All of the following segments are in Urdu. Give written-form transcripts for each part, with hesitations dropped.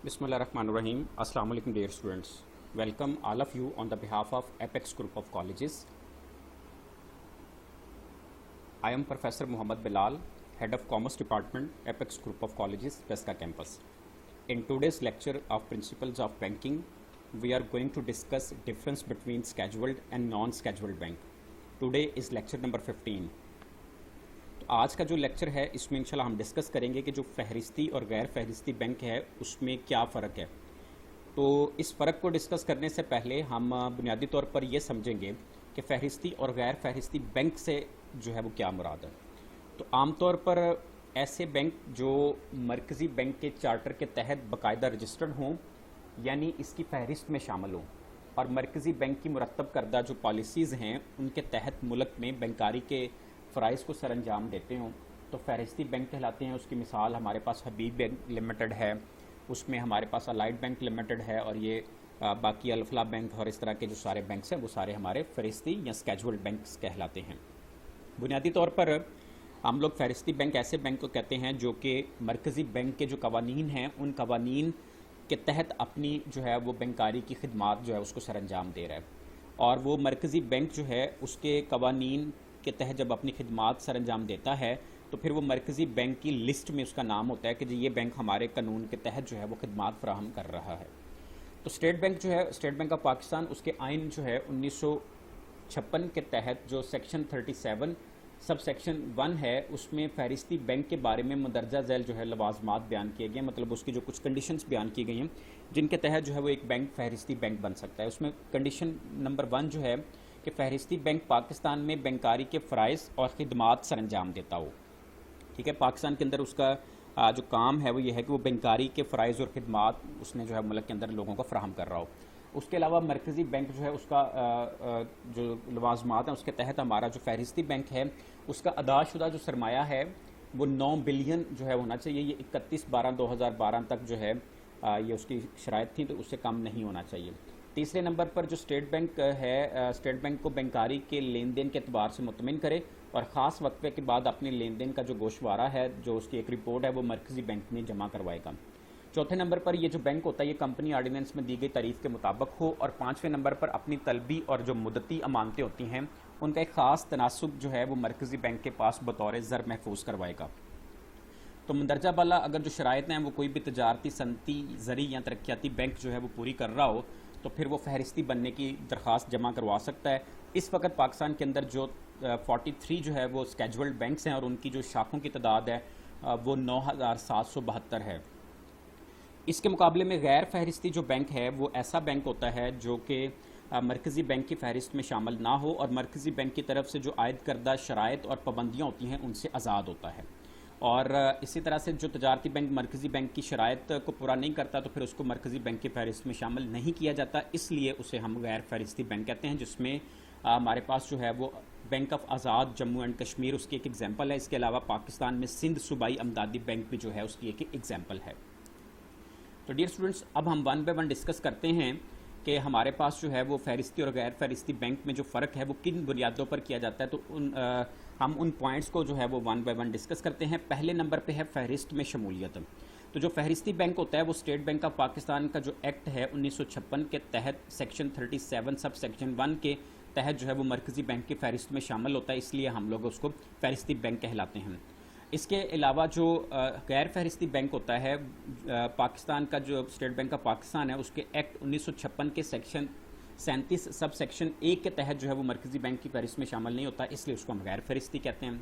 Bismillahirrahmanirrahim. Assalamu alaikum dear students. Welcome all of you on the behalf of Apex Group of Colleges. I am Professor Muhammad Bilal, Head of Commerce Department, Apex Group of Colleges, Pesca Campus. In today's lecture of Principles of Banking, we are going to discuss difference between scheduled and non-scheduled bank. Today is lecture number 15. آج کا جو لیکچر ہے اس میں انشاءاللہ ہم ڈسکس کریں گے کہ جو فہرستی اور غیر فہرستی بینک ہے اس میں کیا فرق ہے. تو اس فرق کو ڈسکس کرنے سے پہلے ہم بنیادی طور پر یہ سمجھیں گے کہ فہرستی اور غیر فہرستی بینک سے جو ہے وہ کیا مراد ہے. تو عام طور پر ایسے بینک جو مرکزی بینک کے چارٹر کے تحت باقاعدہ رجسٹرڈ ہوں یعنی اس کی فہرست میں شامل ہوں اور مرکزی بینک کی مرتب کردہ جو پالیسیز ہیں ان کے تحت ملک میں بینکاری کے فرائض کو سر انجام دیتے ہوں تو فہرستی بینک کہلاتے ہیں. اس کی مثال ہمارے پاس حبیب بینک لمیٹڈ ہے, اس میں ہمارے پاس الائڈ بینک لمیٹڈ ہے اور یہ باقی الفلاح بینک اور اس طرح کے جو سارے بینکس ہیں وہ سارے ہمارے فہرستی یا اسکیجولڈ بینکس کہلاتے ہیں. بنیادی طور پر ہم لوگ فہرستی بینک ایسے بینک کو کہتے ہیں جو کہ مرکزی بینک کے جو قوانین ہیں ان قوانین کے تحت اپنی جو ہے وہ بینکاری کی خدمات جو ہے اس کو سر انجام دے رہا ہے. اور وہ مرکزی بینک جو ہے اس کے قوانین کے تحت جب اپنی خدمات سر انجام دیتا ہے تو پھر وہ مرکزی بینک کی لسٹ میں اس کا نام ہوتا ہے کہ یہ بینک ہمارے قانون کے تحت جو ہے وہ خدمات فراہم کر رہا ہے. تو اسٹیٹ بینک جو ہے اسٹیٹ بینک آف پاکستان اس کے آئین جو ہے 1956 کے تحت جو سیکشن 37 سب سیکشن 1 ہے اس میں فہرستی بینک کے بارے میں مندرجہ ذیل جو ہے لوازمات بیان کیے گئے ہیں, مطلب اس کی جو کچھ کنڈیشنز بیان کی گئی ہیں جن کے تحت جو ہے وہ ایک بینک فہرستی بینک بن سکتا ہے. اس میں کنڈیشن نمبر 1 جو ہے کہ فہرستی بینک پاکستان میں بینکاری کے فرائض اور خدمات سر انجام دیتا ہو. ٹھیک ہے, پاکستان کے اندر اس کا جو کام ہے وہ یہ ہے کہ وہ بینکاری کے فرائض اور خدمات اس نے جو ہے ملک کے اندر لوگوں کو فراہم کر رہا ہو. اس کے علاوہ مرکزی بینک جو ہے اس کا جو لوازمات ہیں اس کے تحت ہمارا جو فہرستی بینک ہے اس کا ادا شدہ جو سرمایہ ہے وہ 9 بلین جو ہے ہونا چاہیے. یہ 31/12/2012 تک جو ہے یہ اس کی شرائط تھیں تو اس سے کم نہیں ہونا چاہیے. تیسرے نمبر پر جو اسٹیٹ بینک ہے اسٹیٹ بینک کو بینکاری کے لین دین کے اعتبار سے مطمئن کرے اور خاص وقفے کے بعد اپنے لین دین کا جو گوشوارہ ہے جو اس کی ایک رپورٹ ہے وہ مرکزی بینک میں جمع کروائے گا. چوتھے نمبر پر یہ جو بینک ہوتا ہے یہ کمپنی آرڈیننس میں دی گئی تعریف کے مطابق ہو. اور پانچویں نمبر پر اپنی طلبی اور جو مدتی امانتیں ہوتی ہیں ان کا ایک خاص تناسب جو ہے وہ مرکزی بینک کے پاس بطور زر محفوظ کروائے گا. تو مندرجہ بالا اگر جو شرائط ہیں وہ کوئی بھی تجارتی صنعتی زرعی یا ترقیاتی بینک جو ہے وہ پوری کر رہا ہو تو پھر وہ فہرستی بننے کی درخواست جمع کروا سکتا ہے. اس وقت پاکستان کے اندر جو 43 جو ہے وہ اسکیجولڈ بینکس ہیں اور ان کی جو شاخوں کی تعداد ہے وہ 9772 ہے. اس کے مقابلے میں غیر فہرستی جو بینک ہے وہ ایسا بینک ہوتا ہے جو کہ مرکزی بینک کی فہرست میں شامل نہ ہو اور مرکزی بینک کی طرف سے جو عائد کردہ شرائط اور پابندیاں ہوتی ہیں ان سے آزاد ہوتا ہے. اور اسی طرح سے جو تجارتی بینک مرکزی بینک کی شرائط کو پورا نہیں کرتا تو پھر اس کو مرکزی بینک کی فہرست میں شامل نہیں کیا جاتا, اس لیے اسے ہم غیر فہرستی بینک کہتے ہیں. جس میں ہمارے پاس جو ہے وہ bank of Azad Jammu and Kashmir اس کی ایک ایگزامپل ہے. اس کے علاوہ پاکستان میں سندھ صوبائی امدادی بینک بھی جو ہے اس کی ایک ایگزامپل ہے. تو ڈیئر اسٹوڈنٹس اب ہم 1 بائی 1 ڈسکس کرتے ہیں کہ ہمارے پاس جو ہے وہ فہرستی اور غیر فہرستی بینک میں جو فرق ہے وہ کن بنیادوں پر کیا جاتا ہے. تو ہم ان پوائنٹس کو جو ہے وہ 1 بائی 1 ڈسکس کرتے ہیں. پہلے نمبر پہ ہے فہرست میں شمولیت. تو جو فہرستی بینک ہوتا ہے وہ اسٹیٹ بینک آف پاکستان کا جو ایکٹ ہے 1956 کے تحت سیکشن 37 سب سیکشن 1 کے تحت جو ہے وہ مرکزی بینک کی فہرست میں شامل ہوتا ہے, اس لیے ہم لوگ اس کو فہرستی بینک کہلاتے ہیں. اس کے علاوہ جو غیر فہرستی بینک ہوتا ہے پاکستان کا جو اسٹیٹ بینک آف پاکستان ہے اس کے ایکٹ 1956 کے سیکشن 37 سب سیکشن 1 کے تحت جو ہے وہ مرکزی بینک کی فہرست میں شامل نہیں ہوتا, اس لیے اس کو ہم غیر فہرستی کہتے ہیں.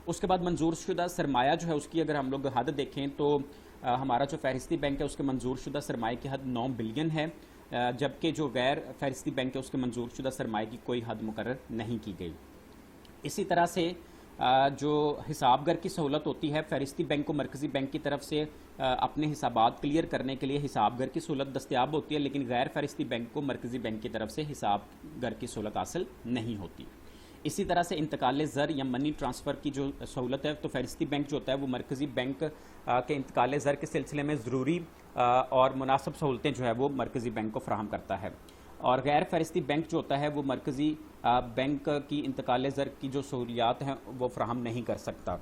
اس کے بعد منظور شدہ سرمایہ جو ہے اس کی اگر ہم لوگ حد دیکھیں تو ہمارا جو فہرستی بینک ہے اس کے منظور شدہ سرمایہ کی حد 9 بلین ہے, جبکہ جو غیر فہرستی بینک ہے اس کے منظور شدہ سرمایہ کی کوئی حد مقرر نہیں کی گئی. اسی طرح سے جو حساب گر کی سہولت ہوتی ہے فہرستی بینک کو مرکزی بینک کی طرف سے اپنے حسابات کلیئر کرنے کے لیے حساب گر کی سہولت دستیاب ہوتی ہے, لیکن غیر فہرستی بینک کو مرکزی بینک کی طرف سے حساب گر کی سہولت حاصل نہیں ہوتی. اسی طرح سے انتقال زر یا منی ٹرانسفر کی جو سہولت ہے تو فہرستی بینک جو ہوتا ہے وہ مرکزی بینک کے انتقال زر کے سلسلے میں ضروری اور مناسب سہولتیں جو ہے وہ مرکزی بینک کو فراہم کرتا ہے. اور غیر فہرستی بینک جو ہوتا ہے وہ مرکزی بینک کی انتقال زر کی جو سہولیات ہیں وہ فراہم نہیں کر سکتا.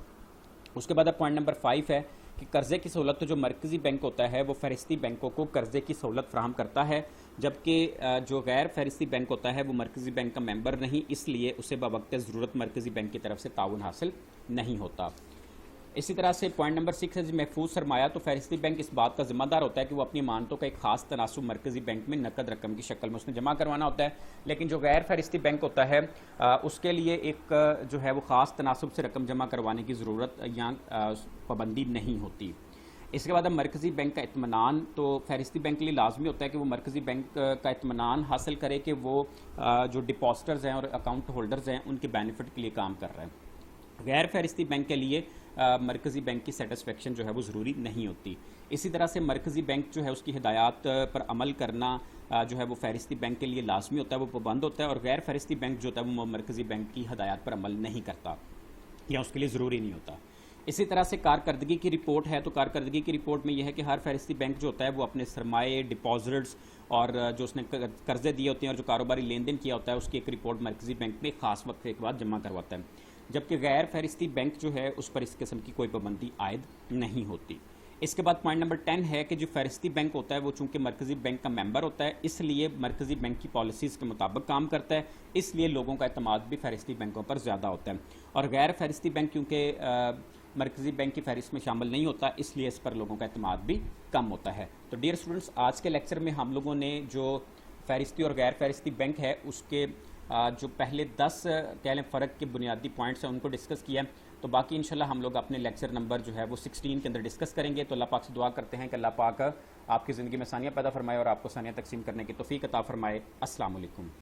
اس کے بعد پوائنٹ نمبر 5 ہے کہ قرضے کی سہولت تو جو مرکزی بینک ہوتا ہے وہ فہرستی بینکوں کو قرضے کی سہولت فراہم کرتا ہے، جبکہ جو غیر فہرستی بینک ہوتا ہے وہ مرکزی بینک کا ممبر نہیں، اس لیے اسے بوقت ضرورت مرکزی بینک کی طرف سے تعاون حاصل نہیں ہوتا۔ اسی طرح سے پوائنٹ نمبر 6 ہے محفوظ سرمایہ۔ تو فہرستی بینک اس بات کا ذمہ دار ہوتا ہے کہ وہ اپنی امانتوں کا ایک خاص تناسب مرکزی بینک میں نقد رقم کی شکل میں اس نے جمع کروانا ہوتا ہے، لیکن جو غیر فہرستی بینک ہوتا ہے اس کے لیے ایک جو ہے وہ خاص تناسب سے رقم جمع کروانے کی ضرورت یا پابندی نہیں ہوتی۔ اس کے بعد اب مرکزی بینک کا اطمینان۔ تو فہرستی بینک کے لیے لازمی ہوتا ہے کہ وہ مرکزی بینک کا اطمینان حاصل کرے کہ وہ جو ڈپازٹرز ہیں اور اکاؤنٹ ہولڈرز ہیں ان کے بینیفٹ کے لیے کام کر رہے ہیں۔ غیر فہرستی بینک کے لیے مرکزی بینک کی سیٹسفیکشن جو ہے وہ ضروری نہیں ہوتی۔ اسی طرح سے مرکزی بینک جو ہے اس کی ہدایات پر عمل کرنا جو ہے وہ فہرستی بینک کے لیے لازمی ہوتا ہے، وہ پابند ہوتا ہے، اور غیر فہرستی بینک جو ہوتا ہے وہ مرکزی بینک کی ہدایات پر عمل نہیں کرتا یا اس کے لیے ضروری نہیں ہوتا۔ اسی طرح سے کارکردگی کی رپورٹ ہے۔ تو کارکردگی کی رپورٹ میں یہ ہے کہ ہر فہرستی بینک جو ہوتا ہے وہ اپنے سرمایے، ڈپازٹس اور جو اس نے قرضے دیے ہوتے ہیں اور جو کاروباری لین دین کیا ہوتا ہے اس کی ایک رپورٹ مرکزی بینک میں خاص وقت کے بعد جمع کرواتا ہے، جبکہ غیر فہرستی بینک جو ہے اس پر اس قسم کی کوئی پابندی عائد نہیں ہوتی۔ اس کے بعد پوائنٹ نمبر 10 ہے کہ جو فہرستی بینک ہوتا ہے وہ چونکہ مرکزی بینک کا ممبر ہوتا ہے، اس لیے مرکزی بینک کی پالیسیز کے مطابق کام کرتا ہے، اس لیے لوگوں کا اعتماد بھی فہرستی بینکوں پر زیادہ ہوتا ہے، اور غیر فہرستی بینک کیونکہ مرکزی بینک کی فہرست میں شامل نہیں ہوتا، اس لیے اس پر لوگوں کا اعتماد بھی کم ہوتا ہے۔ تو ڈیئر اسٹوڈنٹس، آج کے لیکچر میں ہم لوگوں نے جو فہرستی اور غیر فہرستی بینک ہے اس کے جو پہلے 10 کہہ لیں فرق کے بنیادی پوائنٹس ہیں ان کو ڈسکس کیا، تو باقی انشاءاللہ ہم لوگ اپنے لیکچر نمبر جو ہے وہ 16 کے اندر ڈسکس کریں گے۔ تو اللہ پاک سے دعا کرتے ہیں کہ اللہ پاک آپ کی زندگی میں آسانیاں پیدا فرمائے اور آپ کو آسانیاں تقسیم کرنے کی توفیق عطا فرمائے۔ السلام علیکم۔